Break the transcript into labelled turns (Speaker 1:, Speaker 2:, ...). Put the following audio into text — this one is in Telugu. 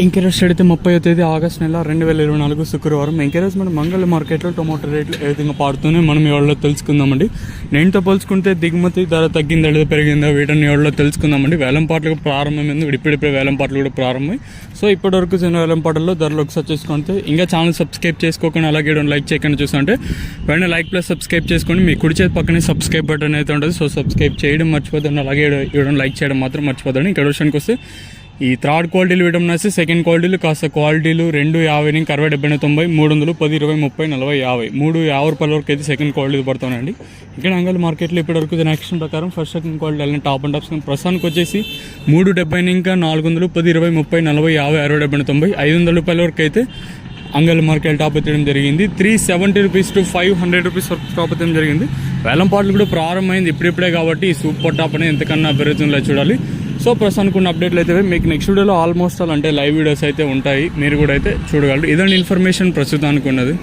Speaker 1: ఇంకెరోజు అయితే 30వ తేదీ ఆగస్టు నెల 2024 శుక్రవారం. ఇంకెరోజు మనం మంగళ మార్కెట్లో టొమాటో రేట్లు ఏ విధంగా పాడుతూనే మనం ఎవరిలో తెలుసుకుందామండి. నేనుతో పోల్చుకుంటే దిగుమతి ధర తగ్గిందా లేదా పెరిగిందా వీటిని ఎవరిలో తెలుసుకుందామండి. వేలంపాట్లు ప్రారంభమైంది, ఇప్పుడిప్పుడే వేలంపాట్లు కూడా ప్రారంభమై. సో ఇప్పటివరకు చిన్న వేలంపాటల్లో ధరలు ఒకసారి చూసుకుంటే ఇంకా ఛానల్ సబ్స్క్రైబ్ చేసుకోకుండా అలాగే లైక్ చేయకుండా చూస్తుంటే వెంటనే లైక్ ప్లస్ సబ్స్క్రైబ్ చేసుకోండి. మీ కుడి చేతి పక్కనే సబ్స్క్రైబ్ బటన్ అయితే ఉంటుంది. సో సబ్స్క్రైబ్ చేయడం మర్చిపోదండి, అలాగే ఇవ్వడం లైక్ చేయడం మాత్రం మర్చిపోదండి. ఇక్కడ విషయానికి వస్తే ఈ థర్డ్ క్వాలిటీలు ఇవ్వడం నచ్చి సెకండ్ క్వాలిటీలు కాస్త క్వాలిటీలు 250 నుంచి 60, 70, 90, 300, 10, 20, 30, 40, 50, 50 రూపాయల వరకు అయితే సెకండ్ క్వాలిటీ పడుతున్నాయండి. ఇక్కడ అంగల్ మార్కెట్లో ఇప్పటివరకు యాక్షన్ ప్రకారం ఫస్ట్ సెకండ్ క్వాలిటీ వెళ్ళిన టాప్ అండ్ టాప్స్ ప్రస్తుతానికి వచ్చేసి 370 ఇంకా 400, 10, 20, 30, 40, 50, 60, 70, 90, 500 రూపాయల వరకు అయితే అంగల్ మార్కెట్ టాప్ ఎత్తడం జరిగింది. 370 రూపీస్ టు 500 రూపీస్ వరకు టాప్ ఎత్తడం జరిగింది. వేలంపాట్లు కూడా ప్రారంభమైంది ఇప్పుడిప్పుడే కాబట్టి ఈ సూపర్ టాప్ అనేది ఎంతకన్నా పెరుగుతుందో చూడాలి. సో ప్రస్తుతానికి ఉన్న అప్డేట్లు అయితే మీకు నెక్స్ట్ వీడియోలో ఆల్మోస్ట్ ఆల్ అంటే లైవ్ వీడియోస్ అయితే ఉంటాయి, మీరు కూడా అయితే చూడగలరు. ఇదండి ఇన్ఫర్మేషన్ ప్రస్తుతానికి ఉన్నది.